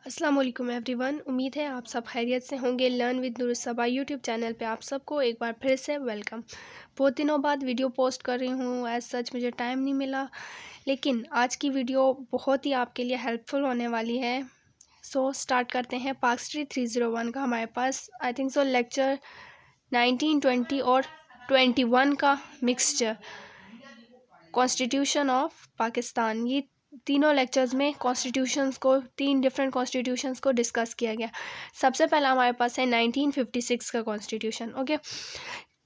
अस्सलाम वालेकुम एवरीवन। उम्मीद है आप सब खैरियत से होंगे। लर्न विद नूरुस्सबा यूट्यूब चैनल पे आप सबको एक बार फिर से वेलकम। बहुत दिनों बाद वीडियो पोस्ट कर रही हूँ। एज सच मुझे टाइम नहीं मिला, लेकिन आज की वीडियो बहुत ही आपके लिए हेल्पफुल होने वाली है। सो स्टार्ट करते हैं। पाक स्ट्रीट 301 का हमारे पास आई थिंक सो लेक्चर 19, 20 और 21 का मिक्सचर कॉन्स्टिट्यूशन ऑफ पाकिस्तान, ये तीनों लेक्चर्स में कॉन्स्टिट्यूशंस को, तीन डिफरेंट कॉन्स्टिट्यूशंस को डिस्कस किया गया। सबसे पहला हमारे पास है 1956 का कॉन्स्टिट्यूशन। ओके,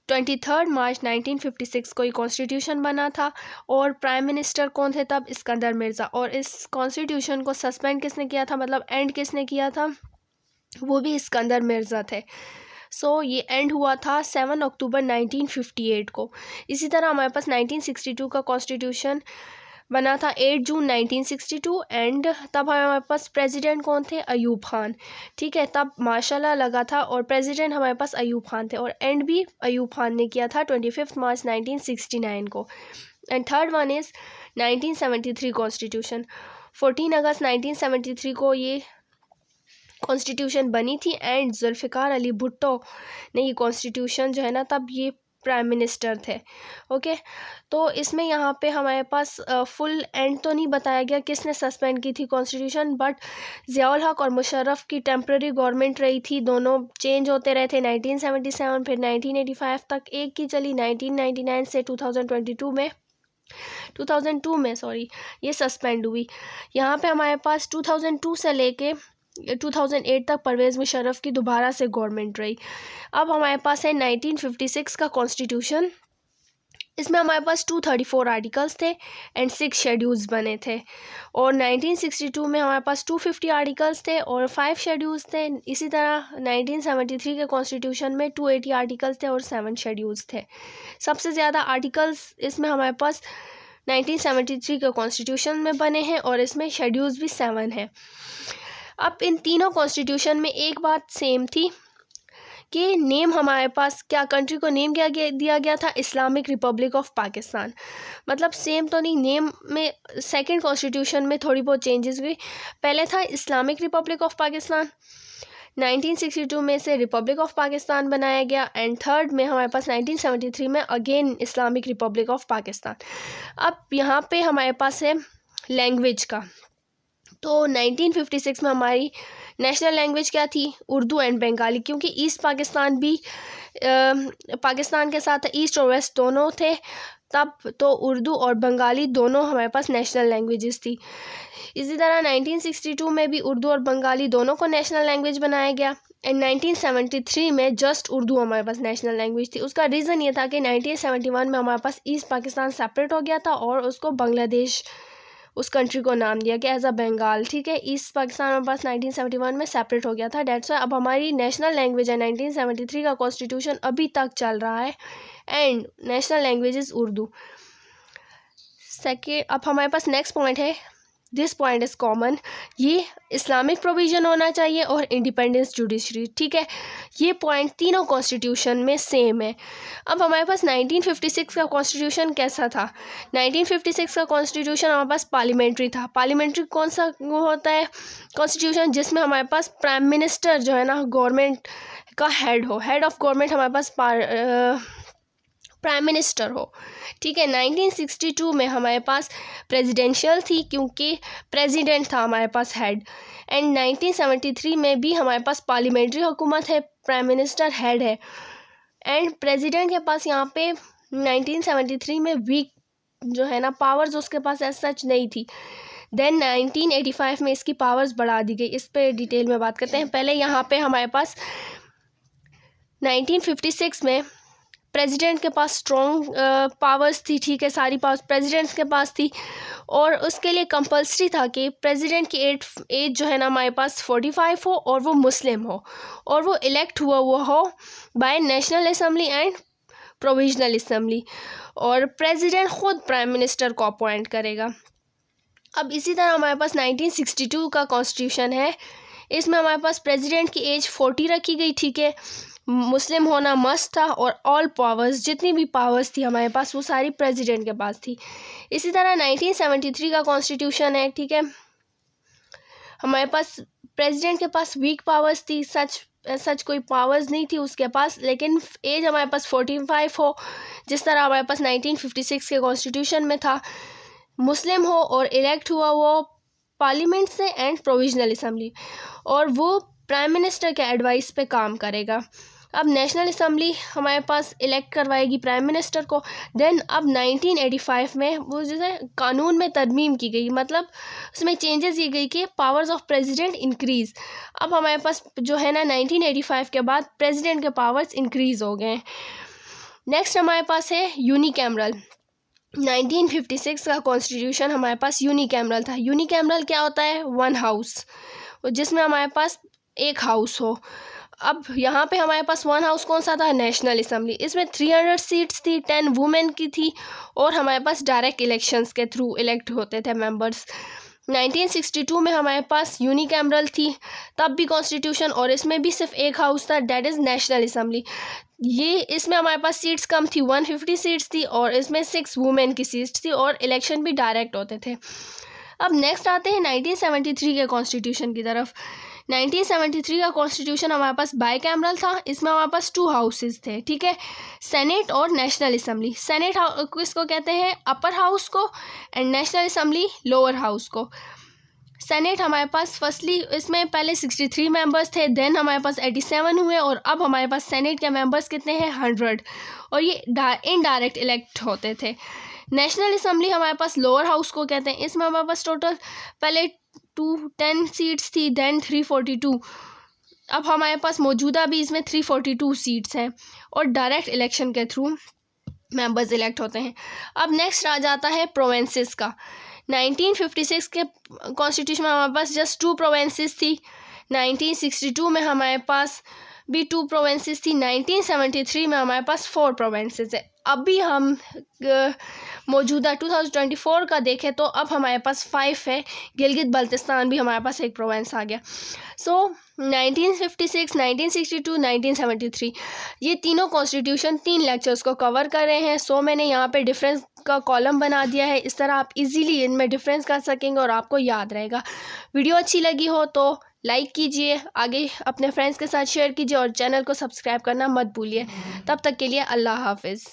23 मार्च 1956 को ये कॉन्स्टिट्यूशन बना था और प्राइम मिनिस्टर कौन थे तब? इस्कंदर मिर्ज़ा। और इस कॉन्स्टिट्यूशन को सस्पेंड किसने किया था, मतलब एंड किसने किया था? वो भी इस्कंदर मिर्ज़ा थे। ये एंड हुआ था 7 अक्टूबर 1958 को। इसी तरह हमारे पास 1962 का कॉन्स्टिट्यूशन बना था 8 जून 1962 एंड तब हमारे पास प्रेसिडेंट कौन थे? अयूब खान। ठीक है, तब माशाल्लाह लगा था और प्रेसिडेंट हमारे पास अयूब खान थे और एंड भी अयूब खान ने किया था 25 मार्च 1969 को। And third one is 1973 constitution. 14 अगस्त 1973 को ये कॉन्स्टिट्यूशन बनी थी एंड जुल्फ़िकार अली भुट्टो ने ये कॉन्स्टिट्यूशन जो है ना, तब ये प्राइम मिनिस्टर थे। ओके, तो इसमें यहाँ पे हमारे पास फुल एंड तो नहीं बताया गया किसने सस्पेंड की थी कॉन्स्टिट्यूशन, बट ज़ियाउल हक और मुशर्रफ की टेम्प्रेरी गवर्नमेंट रही थी। दोनों चेंज होते रहे थे। 1977 फिर 1985 तक एक की चली। 1999 से 2002 में ये सस्पेंड हुई। यहाँ पे हमारे पास 2002 से लेके 2008 तक परवेज़ मुशर्रफ की दोबारा से गवर्नमेंट रही। अब हमारे पास है 1956 का कॉन्स्टिट्यूशन। इसमें हमारे पास 234 आर्टिकल्स थे एंड 6 शेड्यूल्स बने थे। और 1962 में हमारे पास 250 आर्टिकल्स थे और 5 शेड्यूल्स थे। इसी तरह 1973 के कॉन्स्टिट्यूशन में 280 आर्टिकल्स थे और 7 शेड्यूल्स थे। सबसे ज़्यादा आर्टिकल्स इसमें हमारे पास 1973 के कॉन्स्टिट्यूशन में बने हैं और इसमें शेड्यूल्स भी 7 हैं। अब इन तीनों कॉन्स्टिट्यूशन में एक बात सेम थी कि नेम हमारे पास क्या, कंट्री को नेम क्या दिया गया था? Islamic Republic of Pakistan. मतलब सेम तो नहीं, नेम में सेकंड कॉन्स्टिट्यूशन में थोड़ी बहुत चेंजेस हुई। पहले था इस्लामिक रिपब्लिक ऑफ पाकिस्तान, 1962 में से रिपब्लिक ऑफ पाकिस्तान बनाया गया एंड थर्ड में हमारे पास 1973 में again Islamic Republic of Pakistan. अब यहाँ पे हमारे पास है लैंग्वेज का। तो 1956 में हमारी नेशनल लैंग्वेज क्या थी? उर्दू एंड बंगाली, क्योंकि ईस्ट पाकिस्तान भी पाकिस्तान के साथ ईस्ट और वेस्ट दोनों थे तब, तो उर्दू और बंगाली दोनों हमारे पास नेशनल लैंग्वेजेस थी। इसी तरह 1962 में भी उर्दू और बंगाली दोनों को नेशनल लैंग्वेज बनाया गया एंड 1973 में जस्ट उर्दू हमारे पास नेशनल लैंग्वेज थी। उसका रीज़न ये था कि 1971 में हमारे पास ईस्ट पाकिस्तान सेपरेट हो गया था और उसको बांग्लादेश, उस कंट्री को नाम दिया गया एज अ बंगाल। ठीक है, ईस्ट पाकिस्तान हमारे पास 1971 में सेपरेट हो गया था। डेट्स वाई अब हमारी नेशनल लैंग्वेज है 1973 का कॉन्स्टिट्यूशन अभी तक चल रहा है and national language is Urdu. Second, अब हमारे पास नेक्स्ट पॉइंट है, दिस पॉइंट इज़ कॉमन, ये इस्लामिक प्रोविज़न होना चाहिए और इंडिपेंडेंस जुडिशरी। ठीक है, ये पॉइंट तीनों कॉन्स्टिट्यूशन में सेम है। अब हमारे पास 1956 का कॉन्स्टिट्यूशन कैसा था? 1956 का कॉन्स्टिट्यूशन हमारे पास पार्लियामेंट्री था। पार्लियामेंट्री कौन सा वो होता है कॉन्स्टिट्यूशन? जिसमें हमारे पास प्राइम मिनिस्टर जो है ना, गवर्नमेंट का हेड हो, हेड ऑफ गवर्नमेंट हमारे पास प्राइम मिनिस्टर हो। ठीक है, 1962 में हमारे पास प्रेसिडेंशियल थी क्योंकि प्रेसिडेंट था हमारे पास हेड एंड 1973 में भी हमारे पास पार्लियामेंट्री हुकूमत है, प्राइम मिनिस्टर हेड है एंड प्रेसिडेंट के पास यहाँ पे 1973 में वीक जो है ना पावर्स उसके पास एज सच नहीं थी। देन 1985 में इसकी पावर्स बढ़ा दी गई। इस पे डिटेल में बात करते हैं। पहले यहाँ पे हमारे पास 1956 में प्रेसिडेंट के पास स्ट्रॉन्ग पावर्स थी। ठीक है, सारी पावर्स प्रेसिडेंट के पास थी और उसके लिए कंपलसरी था कि प्रेसिडेंट की एज जो है ना हमारे पास 45 हो और वो मुस्लिम हो और वो इलेक्ट हुआ हो by national assembly and provisional assembly और प्रेसिडेंट ख़ुद प्राइम मिनिस्टर को अपॉइंट करेगा। अब इसी तरह हमारे पास 1962 का कॉन्स्टिट्यूशन है। इसमें हमारे पास प्रेसिडेंट की एज 40 रखी गई। ठीक है, मुस्लिम होना मस्ट था और ऑल पावर्स, जितनी भी पावर्स थी हमारे पास वो सारी प्रेसिडेंट के पास थी। इसी तरह 1973 का कॉन्स्टिट्यूशन है। ठीक है, हमारे पास प्रेसिडेंट के पास वीक पावर्स थी, सच कोई पावर्स नहीं थी उसके पास, लेकिन एज हमारे पास 45 हो, जिस तरह हमारे पास 1956 के कॉन्स्टिट्यूशन में था। मुस्लिम हो और इलेक्ट हुआ वो पार्लियामेंट से एंड प्रोविजनल असम्बली, और वो प्राइम मिनिस्टर के एडवाइस पे काम करेगा। अब नेशनल असम्बली हमारे पास इलेक्ट करवाएगी प्राइम मिनिस्टर को। देन अब 1985 में वो जैसे कानून में तरमीम की गई, मतलब उसमें चेंजेस ये गई कि पावर्स ऑफ प्रेसिडेंट इंक्रीज़। अब हमारे पास जो है ना 1985 के बाद प्रेसिडेंट के पावर्स इंक्रीज़ हो गए। नेक्स्ट हमारे पास है यूनिकैमरल। 1956 का कॉन्स्टिट्यूशन हमारे पास यूनिकैमरल था। यूनिकैमरल क्या होता है? वन हाउस, जिसमें हमारे पास एक हाउस हो। अब यहाँ पे हमारे पास वन हाउस कौन सा था? National assembly. इसमें 300 सीट्स थी, 10 वुमेन की थी, और हमारे पास डायरेक्ट इलेक्शंस के थ्रू इलेक्ट होते थे मेंबर्स। 1962 में हमारे पास यूनिकैमरल थी, तब भी कॉन्स्टिट्यूशन, और इसमें भी सिर्फ एक हाउस था, डेट इज़ नेशनल असम्बली। ये इसमें हमारे पास सीट्स कम थी, 150 सीट्स थी, और इसमें 6 वुमेन की सीट्स थी, और इलेक्शन भी डायरेक्ट होते थे। अब नेक्स्ट आते हैं 1973 के कॉन्स्टिट्यूशन की तरफ। 1973 का कॉन्स्टिट्यूशन हमारे पास बाईकैमरल था। इसमें हमारे पास 2 हाउसेस थे, ठीक है, सेनेट और नेशनल असम्बली। सेनेट किसको कहते हैं? अपर हाउस को, and national assembly lower house को। सेनेट हमारे पास फर्स्टली इसमें पहले 63 मेंबर्स थे, देन हमारे पास 87 हुए, और अब हमारे पास सेनेट के मेंबर्स कितने हैं? 100, और ये इनडायरेक्ट इलेक्ट होते थे। नेशनल असम्बली हमारे पास लोअर हाउस को कहते हैं। इसमें हमारे पास टोटल पहले 210 सीट्स थी, देन 342। अब हमारे पास मौजूदा भी इसमें 342 सीट्स हैं, और डायरेक्ट इलेक्शन के थ्रू मेंबर्स इलेक्ट होते हैं। अब नेक्स्ट आ जाता है प्रोविंसेस का। 1956 के कॉन्स्टिट्यूशन में हमारे पास जस्ट 2 प्रोविंसेस थी। 1962 में हमारे पास भी 2 प्रोविंसेस थी। 1973 में हमारे पास 4 प्रोविंसेस है। अभी हम मौजूदा 2024 का देखें तो अब हमारे पास 5 है। गिलगित बल्तिस्तान भी हमारे पास एक प्रोविंस आ गया। सो 1956, 1962, 1973 ये तीनों कॉन्स्टिट्यूशन 3 लेक्चर्स को कवर कर रहे हैं। सो मैंने यहाँ पे डिफरेंस का कॉलम बना दिया है, इस तरह आप इजीली इनमें डिफरेंस कर सकेंगे और आपको याद रहेगा। वीडियो अच्छी लगी हो तो लाइक कीजिए, आगे अपने फ्रेंड्स के साथ शेयर कीजिए, और चैनल को सब्सक्राइब करना मत भूलिए। तब तक के लिए अल्लाह हाफिज़।